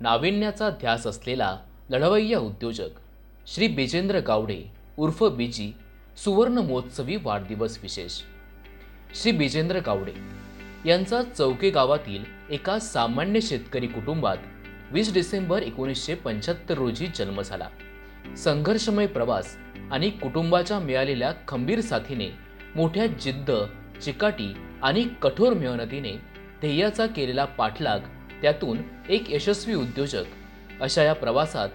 नाविन्याचा ध्यास असलेला लढवय्या उद्योजक श्री बिजेंद्र गावडे उर्फ बीजी सुवर्ण महोत्सवी वाढदिवस विशेष। श्री बिजेंद्र गावडे यांचा चौके गावातील एका सामान्य शेतकरी कुटुंबात 20 डिसेंबर 1975 रोजी जन्म झाला। संघर्षमय प्रवास आणि कुटुंबाच्या मिळालेल्या खंबीर साथीने, मोठ्या जिद्द, चिकाटी आणि कठोर मेहनतीने ध्येयाचा केलेला पाठलाग, त्यातून एक यशस्वी उद्योजक अशा या प्रवासात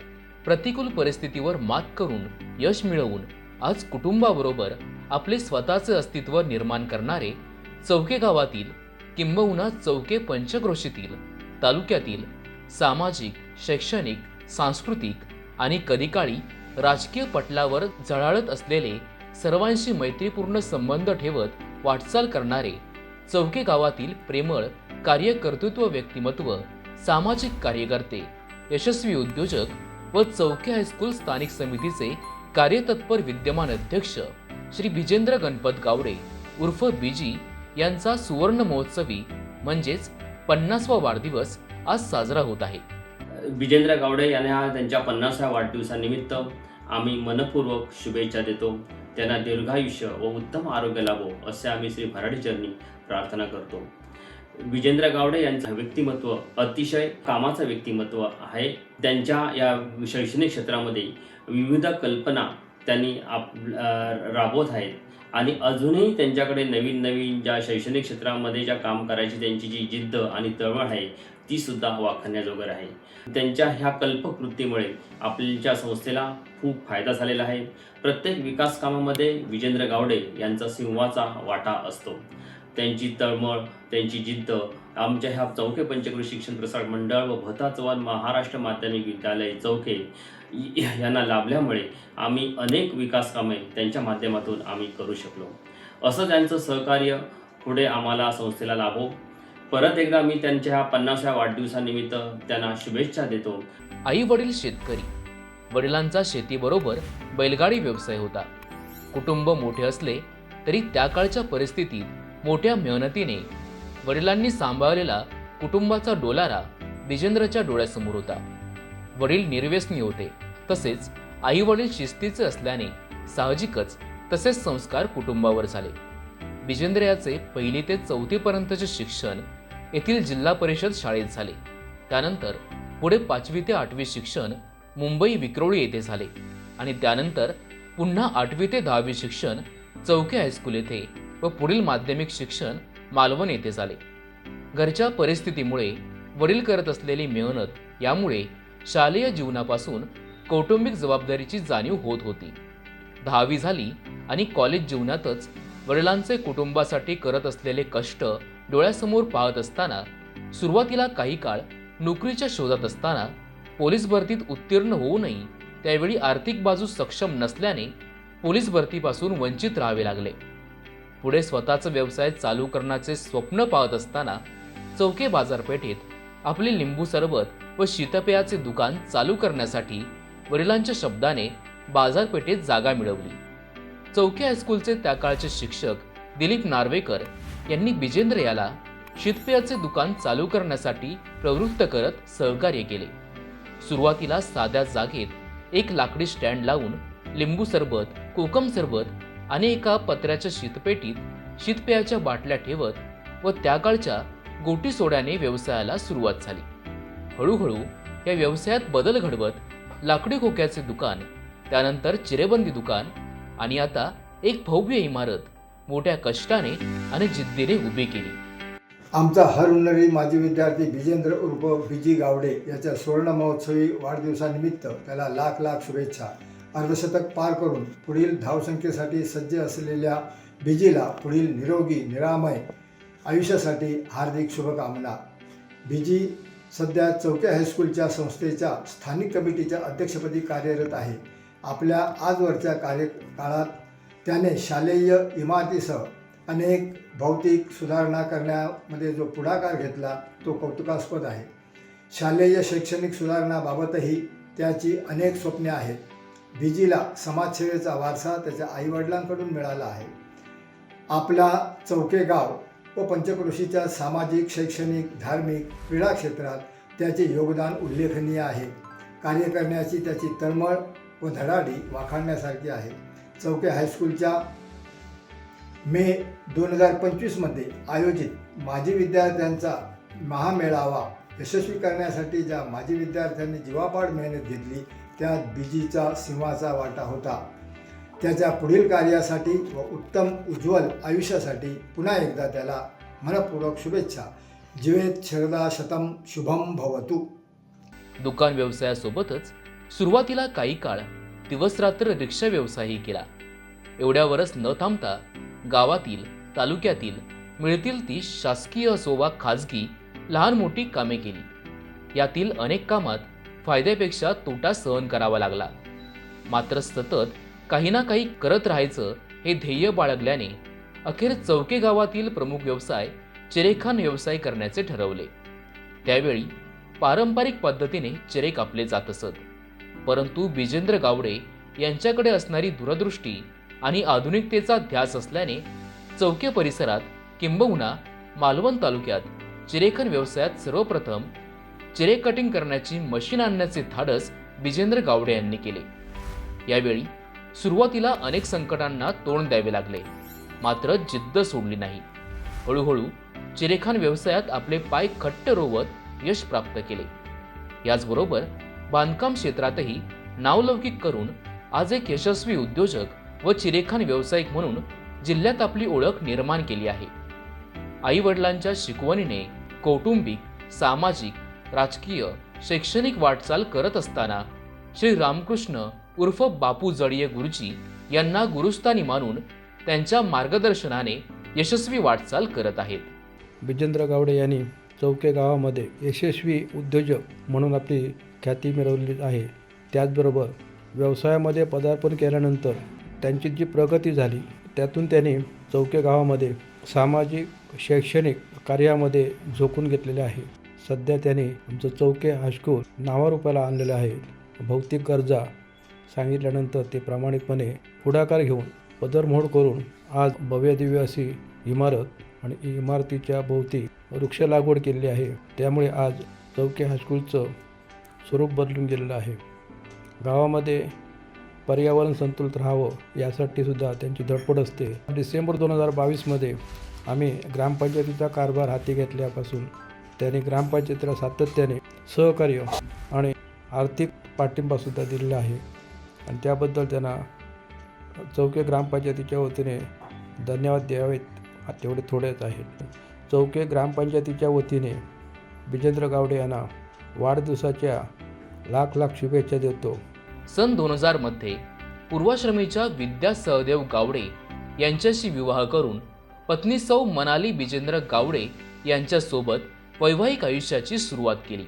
प्रतिकूल परिस्थितीवर मात करून यश मिळवून आज कुटुंबाबरोबर आपले स्वतःचे अस्तित्व निर्माण करणारे चौके गावातील किंबहुना चौके पंचक्रोशीतील तालुक्यातील सामाजिक, शैक्षणिक, सांस्कृतिक आणि कधीकाळी राजकीय पटलावर झळाळत असलेले सर्वांशी मैत्रीपूर्ण संबंध ठेवत वाटचाल करणारे चौके गावातील प्रेमळ कार्यकर्तृत्व व्यक्तिमत्व, सामाजिक कार्यकर्ते, यशस्वी उद्योजक व चौके हायस्कूल स्थानिक समितीचे कार्यतत्पर विद्यमान अध्यक्ष श्री बिजेंद्र गणपत गावडे उर्फ बीजी यांचा सुवर्ण महोत्सवी म्हणजेच 50वा वाढदिवस आज साजरा होत आहे। बिजेंद्र गावडे यांना त्यांच्या 50व्या वाढदिवसानिमित्त आम्ही मनपूर्वक शुभेच्छा देतो। त्यांना दीर्घायुष्य व उत्तम आरोग्य लाभो असे आम्ही श्री भराडी चरणी प्रार्थना करतो। बिजेंद्र गावडे यांचं व्यक्तिमत्व अतिशय कामाचं व्यक्तिमत्व आहे। त्यांच्या या शैक्षणिक क्षेत्रामध्ये विविध कल्पना त्यांनी राबवत आहेत आणि अजूनही त्यांच्याकडे नवीन नवीन ज्या शैक्षणिक क्षेत्रामध्ये ज्या काम करायची त्यांची जी जिद्द आणि तळमळ आहे ती सुद्धा वाखाणण्याजोगर आहे। त्यांच्या ह्या कल्पकृतीमुळे आपल्या संस्थेला खूप फायदा झालेला आहे। प्रत्येक विकास कामामध्ये बिजेंद्र गावडे यांचा सिंहाचा वाटा असतो। त्यांची तळमळ, त्यांची जिद्द आमच्या ह्या चौके पंचक्रोशी शिक्षण प्रसारक मंडळ व भोता चव्हाण महाराष्ट्र माध्यमिक विद्यालय चौके यांना लाभल्यामुळे आम्ही अनेक विकास कामे त्यांच्या माध्यमातून आम्ही करू शकलो। असं त्यांचं सहकार्य पुढे आम्हाला संस्थेला लाभो। परत एकदा मी त्यांच्या 50व्या वाढदिवसानिमित्त त्यांना शुभेच्छा देतो। आई वडील शेतकरी, वडिलांचा शेतीबरोबर बैलगाडी व्यवसाय होता। कुटुंब मोठे असले तरी त्या काळच्या परिस्थितीत मोठ्या मेहनतीने वडिलांनी सांभाळलेला कुटुंबाचा डोलारा बिजेंद्रच्या डोळ्यासमोर होता। वडील निर्व्यसनी होते, तसेच आई वडील शिस्तीचे असल्याने साहजिकच तसेच संस्कार कुटुंबावर झाले। बिजेंद्र याचे 1ली ते 4थी पर्यंतचे शिक्षण येथील जिल्हा परिषद शाळेत झाले। त्यानंतर पुढे 5वी ते 8वी शिक्षण मुंबई विक्रोळी येथे झाले आणि त्यानंतर पुन्हा 8वी ते 10वी शिक्षण चौके हायस्कूल येथे व पुढील माध्यमिक शिक्षण मालवण येथे झाले। घरच्या परिस्थितीमुळे वडील करत असलेली मेहनत यामुळे शालेय जीवनापासून कौटुंबिक जबाबदारीची जाणीव होत होती। 10वी झाली आणि कॉलेज जीवनातच वडिलांचे कुटुंबासाठी करत असलेले कष्ट डोळ्यासमोर पाहत असताना सुरुवातीला काही काळ नोकरीच्या शोधात असताना पोलीस भरतीत उत्तीर्ण होऊनही त्यावेळी आर्थिक बाजू सक्षम नसल्याने पोलीस भरतीपासून वंचित राहावे लागले। पुढे स्वतःचा व्यवसाय चालू करण्याचे स्वप्न पाहत असताना चौके बाजारपेठेत आपले लिंबू सरबत व शीतपेयाचे दुकान चालू करण्यासाठी वडिलांच्या शब्दाने बाजारपेठेत जागा मिळवली। चौके हायस्कूलचे त्या काळचे शिक्षक दिलीप नार्वेकर यांनी बिजेंद्र याला शीतपेयाचे दुकान चालू करण्यासाठी प्रवृत्त करत सहकार्य केले। सुरुवातीला साध्या जागेत एक लाकडी स्टँड लावून लिंबू सरबत, कोकम सरबत आणि एका पत्र्याच्या शीतपेटीत शीतपेयाच्या बाटल्या ठेवत व त्या काळच्या गोटी सोड्याने व्यवसायाला सुरुवात झाली। हळूहळू या व्यवसायात बदल घडवत लाकडी खोक्याचे दुकान, त्यानंतर चिरेबंदी दुकान आणि आता एक भव्य इमारत मोठ्या कष्टाने आणि जिद्दीने उभी केली। आमचा हरहुन्नरी माजी विद्यार्थी बिजेंद्र उर्फ बीजी गावडे याच्या सुवर्ण महोत्सवी वाढदिवसानिमित्त त्याला लाख लाख शुभेच्छा। अर्धशतक पार करून पुढील धावसंख्येसाठी सज्ज असलेल्या बीजीला पुढील निरोगी निरामय आयुष्यासाठी हार्दिक शुभकामना। बीजी सध्या चौके हायस्कूलच्या संस्थेच्या स्थानिक कमिटीच्या अध्यक्षपदी कार्यरत आहे। आपल्या आजवरच्या कार्यकाळात त्याने शालेय इमारतीसह अनेक भौतिक सुधारणा करण्यामध्ये जो पुढाकार घेतला तो कौतुकास्पद आहे। शालेय शैक्षणिक सुधारणाबाबतही त्याची अनेक स्वप्ने आहेत। बीजीला समाजसेवेचा वारसा त्याच्या आईवडिलांकडून मिळाला आहे। आपला चौके गाव व पंचक्रोशीच्या सामाजिक, शैक्षणिक, धार्मिक, क्रीडा क्षेत्रात त्याचे योगदान उल्लेखनीय आहे. कार्य करण्याची त्याची तळमळ व धडाडी वाखाणण्यासारखी आहे. चौके हायस्कूलच्या मे 2025मध्ये आयोजित माजी विद्यार्थ्यांचा महामेळावा यशस्वी करण्यासाठी ज्या माजी विद्यार्थ्यांनी जीवापाड मेहनत घेतली त्यात बीजीचा सिंहाचा वाटा होता. त्याच्या पुढील कार्यासाठी व उत्तम उज्ज्वल आयुष्यासाठी पुन्हा एकदा त्याला मनपूर्वक शुभेच्छा. जीवेत शरदा शतम शुभम भवतु. दुकान व्यवसायासोबतच सुरुवातीला काही काळ दिवसरात्र रिक्षा व्यवसायही केला. एवढ्यावरच न थांबता गावातील, तालुक्यातील मिळतील ती शासकीय असो वा खाजगी लहान मोठी कामे केली. यातील अनेक कामात फायद्यापेक्षा तोटा सहन करावा लागला. मात्र सतत काही ना काही करत राहायचं हे ध्येय बाळगल्याने अखेर चौके गावातील प्रमुख व्यवसाय चिरेखान व्यवसाय करण्याचे ठरवले. त्यावेळी पारंपरिक पद्धतीने चिरे कापले जात असत. परंतु बिजेंद्र गावडे यांच्याकडे असणारी दूरदृष्टी आणि आधुनिकतेचा ध्यास असल्याने चौके परिसरात किंबहुना मालवण तालुक्यात चिरेखन व्यवसायात सर्वप्रथम चिरे कटिंग करण्याची मशीन आणण्याचे धाडस बिजेंद्र गावडे यांनी केले. यावेळी सुरुवातीला अनेक संकटांना तोंड द्यावे लागले, मात्र जिद्द सोडली नाही. हळूहळू चिरेखान व्यवसायात आपले पाय खट्ट रोवत यश प्राप्त केले. याचबरोबर बांधकाम क्षेत्रातही नावलौकिक करून आज एक यशस्वी उद्योजक व चिरेखान व्यावसायिक म्हणून जिल्ह्यात आपली ओळख निर्माण केली आहे. आई वडिलांच्या शिकवणीने कौटुंबिक, सामाजिक, राजकीय, शैक्षणिक वाटचाल करत असताना श्री रामकृष्ण उर्फ बापू जडिये गुरुजी यांना गुरुस्थानी मानून त्यांच्या मार्गदर्शनाने यशस्वी वाटचाल करत आहेत. बिजेंद्र गावडे यांनी चौके गावामध्ये यशस्वी उद्योजक म्हणून आपली ख्याती मिळवली आहे. त्याचबरोबर व्यवसायामध्ये पदार्पण केल्यानंतर त्यांची जी प्रगती झाली त्यातून त्यांनी चौके गावामध्ये सामाजिक, शैक्षणिक कार्यामध्ये झोकून घेतलेले आहे. सध्या त्यांनी आमचं चौके हायस्कूल नावारूपाला आणलेलं आहे. भौतिक गरजा सांगितल्यानंतर ते प्रामाणिकपणे पुढाकार घेऊन पदरमोड करून आज भव्यदिव्य अशी इमारत आणि इमारतीच्या भोवती वृक्ष लागवड केलेली आहे. त्यामुळे आज चौके हायस्कूलचं स्वरूप बदलून गेलेलं आहे. गावामध्ये पर्यावरण संतुलित राहावं यासाठी सुद्धा त्यांची धडपड असते. डिसेंबर 2022मध्ये आम्ही ग्रामपंचायतीचा कारभार हाती घेतल्यापासून त्यांनी ग्रामपंचायतीला सातत्याने सहकार्य आणि आर्थिक पाठिंबासुद्धा दिलेला आहे आणि त्याबद्दल त्यांना चौके ग्रामपंचायतीच्या वतीने धन्यवाद द्यावेत तेवढे थोडेच आहेत. चौके ग्रामपंचायतीच्या वतीने बिजेंद्र गावडे यांना वाढदिवसाच्या लाख लाख शुभेच्छा देतो. सन 2000 मध्ये पूर्वाश्रमीच्या विद्या सहदेव गावडे यांच्याशी विवाह करून पत्नी सौ मनाली बिजेंद्र गावडे यांच्यासोबत वैवाहिक आयुष्याची सुरुवात केली.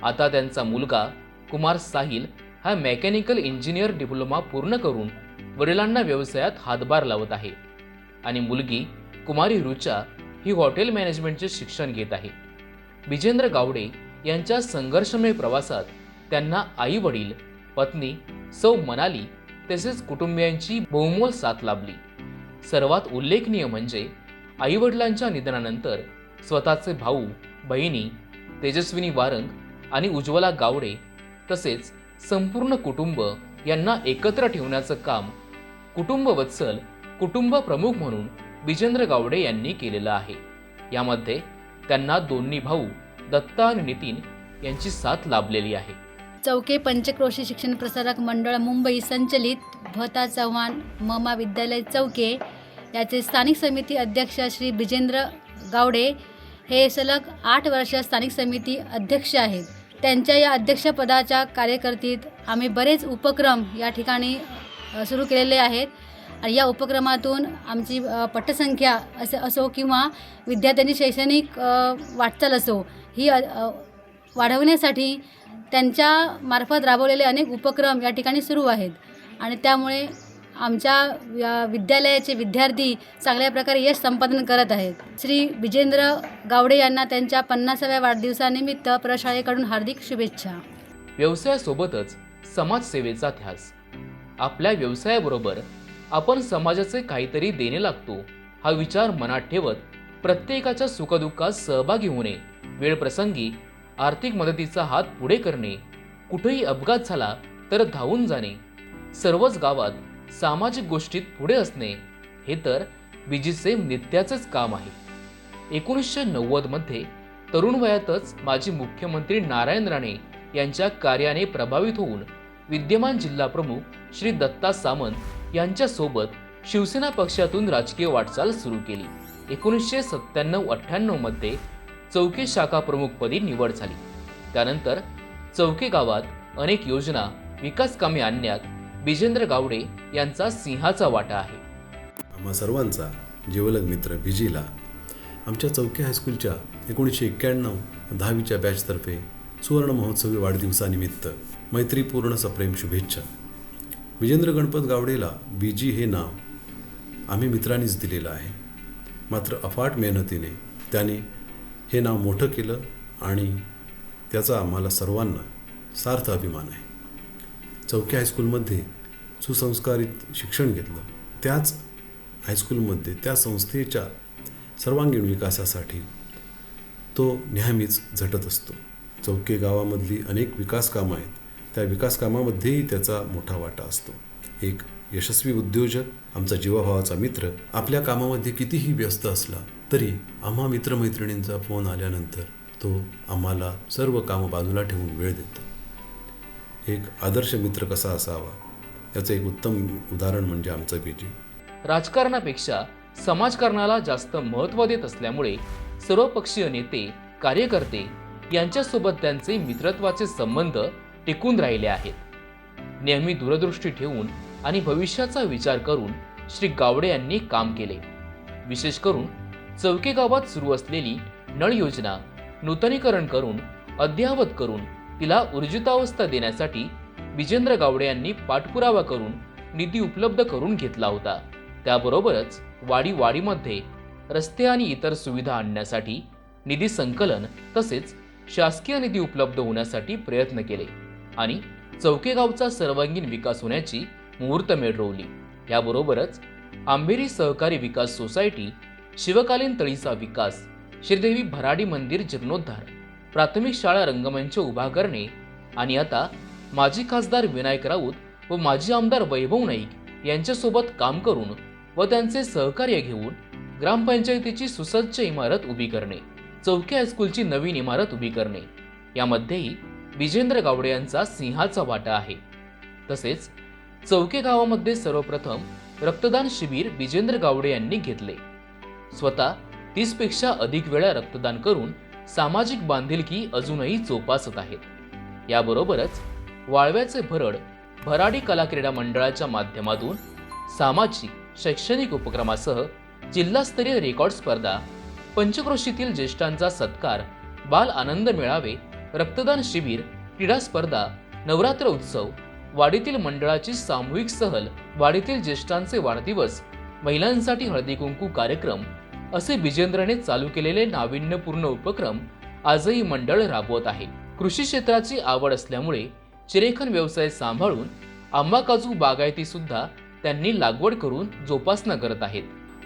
आता त्यांचा मुलगा कुमार साहिल हा मेकॅनिकल इंजिनियर डिप्लोमा पूर्ण करून वडिलांना व्यवसायात हातभार लावत आहे आणि मुलगी कुमारी रुचा ही हॉटेल मॅनेजमेंटचे शिक्षण घेत आहे. बिजेंद्र गावडे यांच्या संघर्षमय प्रवासात त्यांना आई वडील, पत्नी सौ मनाली तसेच कुटुंबियांची बहुमोल साथ लाभली. सर्वात उल्लेखनीय म्हणजे आई वडिलांच्या निधनानंतर स्वतःचे भाऊ, बहिणी तेजस्विनी वारंग आणि उज्ज्वला गावडे तसेच संपूर्ण कुटुंब यांना एकत्र ठेवण्याचं काम कुटुंबवत्सल कुटुंब प्रमुख म्हणून बिजेंद्र गावडे यांनी केलेलं आहे. यामध्ये त्यांना दोन्ही भाऊ दत्ता आणि नितीन यांची साथ लाभलेली आहे. चौके पंचक्रोशी शिक्षण प्रसारक मंडळ मुंबई संचलित भता चव्हाण ममा विद्यालय चौके याचे स्थानिक समिती अध्यक्ष श्री बिजेंद्र गावडे हे सलग 8 वर्ष स्थानिक समिती अध्यक्ष आहेत. त्यांच्या या अध्यक्षपदाच्या कार्यकाळात आम्ही बरेच उपक्रम या ठिकाणी सुरू केलेले आहेत आणि या उपक्रमातून आमची पटसंख्या असो किंवा विद्यार्थ्यांची शैक्षणिक वाटचाल असो ही वाढवण्यासाठी त्यांच्या मार्फत राबवलेले अनेक उपक्रम या ठिकाणी सुरू आहेत आणि त्यामुळे आमच्या विद्यालयाचे विद्यार्थी चांगल्या प्रकारे यश संपादन करत आहेत. श्री बिजेंद्र गावडे यांना त्यांच्या 50व्या वाढदिवसानिमित्त प्रशाळेकडून हार्दिक शुभेच्छा. व्यवसायासोबतच समाजसेवेचा ध्यास. आपल्या व्यवसायाबरोबर आपण समाजाचे काहीतरी देणे लागतो हा विचार मनात ठेवत प्रत्येकाच्या सुखदुःखात सहभागी होणे, वेळप्रसंगी आर्थिक मदतीचा हात पुढे करणे, कुठेही अपघात झाला तर धावून जाणे, सर्वच गावात सामाजिक गोष्टीत पुढे असणे हे तर बीजीचे नित्याचेच काम आहे. 1990 मध्ये तरुण वयातच माजी मुख्यमंत्री नारायण राणे यांच्या कार्याने प्रभावित होऊन विद्यमान जिल्हा प्रमुख श्री दत्ता सामंत यांच्यासोबत शिवसेना पक्षातून राजकीय वाटचाल सुरू केली. 1997-98 मध्ये चौके शाखा प्रमुखपदी निवड झाली. त्यानंतर चौके गावात अनेक योजना, विकास कामे आणण्यात बिजेंद्र गावडे यांचा सिंहाचा वाटा आहे. आम्हा सर्वांचा जिवलग मित्र बीजीला आमच्या चौके हायस्कूलच्या 1991-10वीच्या बॅचतर्फे सुवर्ण महोत्सवी वाढदिवसानिमित्त मैत्रीपूर्ण सप्रेम शुभेच्छा. बिजेंद्र गणपत गावडेला बीजी हे नाव आम्ही मित्रांनीच दिलेलं आहे. मात्र अफाट मेहनतीने त्याने हे नाव मोठं केलं आणि त्याचा आम्हाला सर्वांना सार्थ अभिमान आहे. चौके हायस्कूलमध्ये सुसंस्कारित शिक्षण घेतलं. त्याच हायस्कूलमध्ये त्या संस्थेच्या सर्वांगीण विकासासाठी तो नेहमीच झटत असतो. चौके गावामधली अनेक विकास कामं आहेत, त्या विकास कामामध्येही त्याचा मोठा वाटा असतो. एक यशस्वी उद्योजक, आमचा जीवाभावाचा मित्र, आपल्या कामामध्ये कितीही व्यस्त असला तरी आम्हा मित्रमैत्रिणींचा फोन आल्यानंतर तो आम्हाला सर्व कामं बाजूला ठेवून वेळ देतो. एक आदर्श मित्र कसा असावा याचं एक उत्तम उदाहरण म्हणजे आमचं बीजी. राजकारणापेक्षा समाजकारणाला जास्त महत्त्व देत असल्यामुळे सर्वपक्षीय नेते, कार्यकर्ते यांच्यासोबत त्यांचे मित्रत्वाचे संबंध टिकून राहिले आहेत. नेहमी दूरदृष्टी ठेवून आणि भविष्याचा विचार करून श्री गावडे यांनी काम केले. विशेष करून चौके गावात सुरू असलेली नळ योजना नूतनीकरण करून अद्ययावत करून तिला ऊर्जितावस्था देण्यासाठी बिजेंद्र गावडे यांनी पाठपुरावा करून निधी उपलब्ध करून घेतला होता. त्याबरोबरच वाडीमध्ये रस्ते आणि इतर सुविधा आणण्यासाठी निधी संकलन तसेच शासकीय निधी उपलब्ध होण्यासाठी प्रयत्न केले आणि चौके गावचा सर्वांगीण विकास होण्याची मुहूर्तमेढ रोवली. याबरोबरच आंबेरी सहकारी विकास सोसायटी, शिवकालीन तळीचा विकास, श्रीदेवी भराडी मंदिर जीर्णोद्धार, प्राथमिक शाळा रंगमंच उभा करणे आणि आता माजी खासदार विनायक राऊत व माजी आमदार वैभव नाईक यांच्यासोबत काम करून व त्यांचे सहकार्य घेऊन ग्रामपंचायतीची सुसज्ज इमारत उभी करणे, चौके हायस्कूलची नवीन इमारत उभी करणे यामध्येही बिजेंद्र गावडे यांचा सिंहाचा वाटा आहे. तसेच चौके गावामध्ये सर्वप्रथम रक्तदान शिबिर बिजेंद्र गावडे यांनी घेतले. स्वतः 30 पेक्षा अधिक वेळा रक्तदान करून सामाजिक बांधिलकी अजूनही जोपासत आहेत. याबरोबरच वाळव्याचे भरड भराडी कला क्रीडा मंडळाच्या माध्यमातून सामाजिक शैक्षणिक उपक्रमासह जिल्हास्तरीय रेकॉर्ड स्पर्धा, पंचक्रोशीतील ज्येष्ठांचा सत्कार, बाल आनंद मेळावे, रक्तदान शिबिर, क्रीडा स्पर्धा, नवरात्र उत्सव, वाडीतील मंडळाची सामूहिक सहल, वाडीतील ज्येष्ठांचे वाढदिवस, महिलांसाठी हळदी कुंकू कार्यक्रम असे बिजेंद्रने चालू केलेले नाविन्यपूर्ण उपक्रम आजही मंडळ राबवत आहे. कृषी क्षेत्राची आवड असल्यामुळे चिरेखन व्यवसाय सांभाळून आंबा काजू बागायती सुद्धा त्यांनी लागवड करून जोपासना करत आहेत.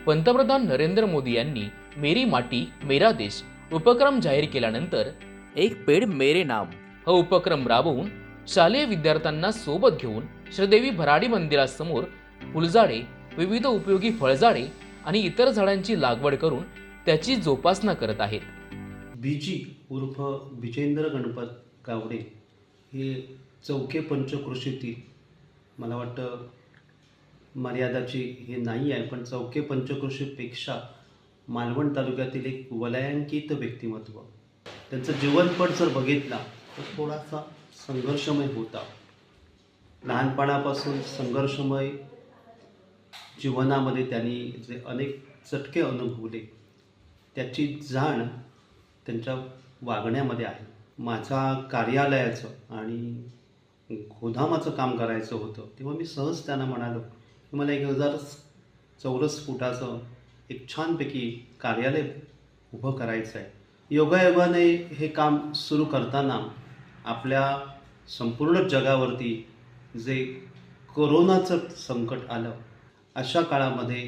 पंतप्रधान नरेंद्र मोदी यांनी मेरी माटी मेरा देश उपक्रम जाहीर केल्यानंतर एक पेड मेरे नाम हा उपक्रम राबवून शालेय विद्यार्थ्यांना सोबत घेऊन श्रीदेवी भराडी मंदिरासमोर फुलझाडे, विविध उपयोगी फळझाडे आणि इतर झाडांची लागवड करून त्याची जोपासना करत आहेत. बीजी उर्फ बिजेंद्र गणपत गावडे हे चौके पंचक्रोशीतील, मला वाटतं मर्यादाची हे नाही आहे, पण चौके पंचक्रोशीपेक्षा मालवण तालुक्यातील एक वलयांकित व्यक्तिमत्व. त्यांचं जीवनपट जर बघितला तर थोडासा संघर्षमय होता. लहानपणापासून संघर्षमय जीवनामध्ये त्यांनी जे अनेक चटके अनुभवले त्याची जाण त्यांच्या वागण्यामध्ये आहे. माझा कार्यालयाचं आणि गोदामाचं काम करायचं होतं तेव्हा मी सहज त्यांना म्हणालो की मला 1000 चौरस फुटाचं एक छानपैकी कार्यालय उभं करायचं आहे. योगायोगाने हे काम सुरू करताना आपल्या संपूर्ण जगावरती जे कोरोनाचं संकट आलं, अशा काळामध्ये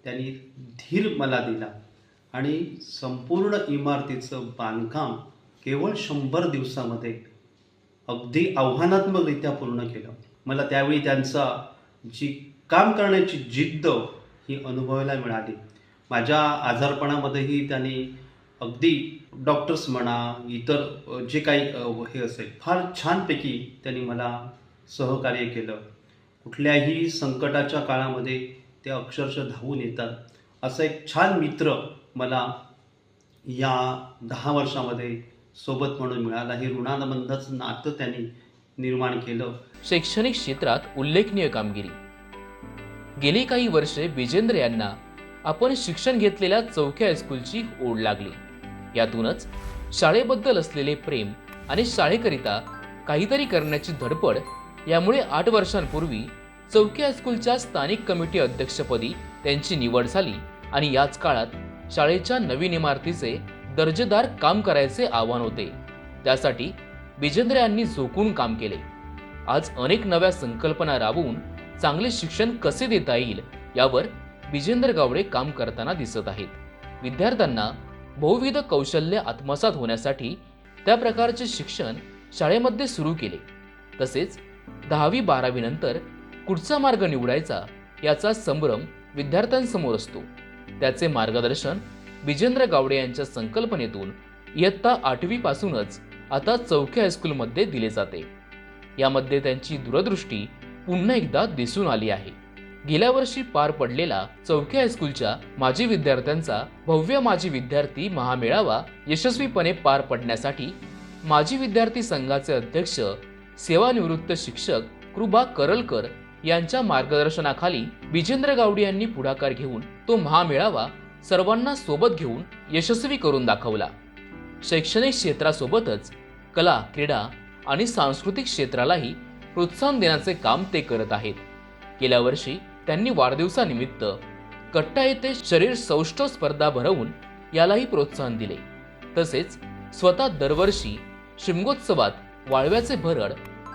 त्यांनी धीर मला दिला आणि संपूर्ण इमारतीचं बांधकाम केवळ 100 दिवसामध्ये अगदी आव्हानात्मकरित्या पूर्ण केलं. मला त्यावेळी त्यांचा जी काम करण्याची जिद्द ही अनुभवायला मिळाली. माझ्या आजारपणामध्येही त्यांनी अगदी डॉक्टर्स म्हणा, इतर जे काही हे असेल, फार छानपैकी त्यांनी मला सहकार्य केलं. कुठल्याही संकटाच्या काळामध्ये ते अक्षरशः धावून येतात. असा एक छान मित्र मला या 10 वर्षामध्ये सोबत म्हणून मिळाला. हे ऋणानुबंधाचं नातं त्यांनी निर्माण केलं. शैक्षणिक क्षेत्रात उल्लेखनीय कामगिरी. गेली काही वर्षे विजेंद्र यांना आपण शिक्षण घेतलेल्या चौके हायस्कूलची ओढ लागली. यातूनच शाळेबद्दल असलेले प्रेम आणि शाळेकरिता काहीतरी करण्याची धडपड यामुळे 8 वर्षांपूर्वी चौके हायस्कूलच्या स्थानिक कमिटी अध्यक्षपदी त्यांची निवड झाली आणि याच काळात शाळेच्या नवीन इमारतीचे दर्जेदार काम करायचे आव्हान होते. त्यासाठी विजेंद्र यांनी झोकून काम केले. आज अनेक नव्या संकल्पना राबवून चांगले शिक्षण कसे देता येईल यावर विजेंद्र गावडे काम करताना दिसत आहेत. विद्यार्थ्यांना बहुविध कौशल्य आत्मसात होण्यासाठी त्या प्रकारचे शिक्षण शाळेमध्ये सुरू केले. तसेच 10वी-12वी नंतर कुठचा मार्ग निवडायचा याचा संभ्रम विद्यार्थ्यांसमोर असतो. त्याचे मार्गदर्शन विजेंद्र गावडे यांच्या संकल्पनेतून इयत्ता 8वी पासूनच आता चौके हायस्कूलमध्ये दिले जाते. यामध्ये त्यांची दूरदृष्टी पुन्हा एकदा दिसून आली आहे. गेल्या वर्षी पार पडलेला चौके हायस्कूलच्या माजी विद्यार्थ्यांचा भव्य माजी विद्यार्थी महामेळावा यशस्वीपणे पार पडण्यासाठी माजी विद्यार्थी संघाचे अध्यक्ष सेवानिवृत्त शिक्षक कृपा करलकर यांच्या मार्गदर्शनाखाली विजेंद्र गावडे यांनी पुढाकार घेऊन तो महामेळावा सर्वांना सोबत घेऊन यशस्वी करून दाखवला. शैक्षणिक क्षेत्रासोबतच कला, क्रीडा आणि सांस्कृतिक क्षेत्रालाही प्रोत्साहन देण्याचे काम ते करत आहेत. गेल्या वर्षी त्यांनी वाढदिवसानिमित्त कट्टा येथे शरीर सौष्ठव स्पर्धा भरवून यालाही प्रोत्साहन दिले. तसेच स्वतः दरवर्षी शिमगोत्सवात वाळव्याचे भरड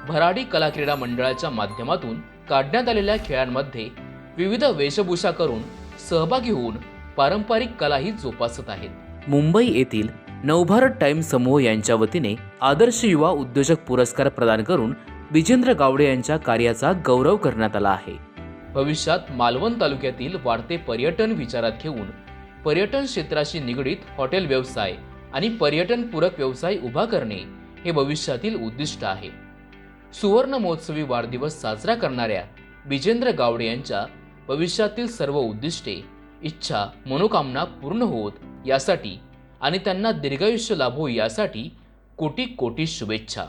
भराडी कला क्रीडा मंडळाच्या माध्यमातून काढण्यात आलेल्या खेळांमध्ये विविध वेशभूषा करून सहभागी होऊन पारंपरिक कलाही जोपासत आहेत. मुंबई येथील नवभारत टाइम्स समूह यांच्या वतीने आदर्श युवा उद्योजक पुरस्कार प्रदान करून विजेंद्र गावडे यांच्या कार्याचा गौरव करण्यात आला आहे. भविष्यात मालवण तालुक्यातील वाढते पर्यटन विचारात घेऊन पर्यटन क्षेत्राशी निगडीत हॉटेल व्यवसाय आणि पर्यटन पूरक व्यवसाय उभा करणे हे भविष्यातील उद्दिष्ट आहे. सुवर्ण महोत्सवी वाढदिवस साजरा करणाऱ्या विजेंद्र गावडे यांच्या भविष्यातील सर्व उद्दिष्टे, इच्छा, मनोकामना पूर्ण होत यासाठी आणि त्यांना दीर्घायुष्य लाभो यासाठी कोटी कोटी शुभेच्छा.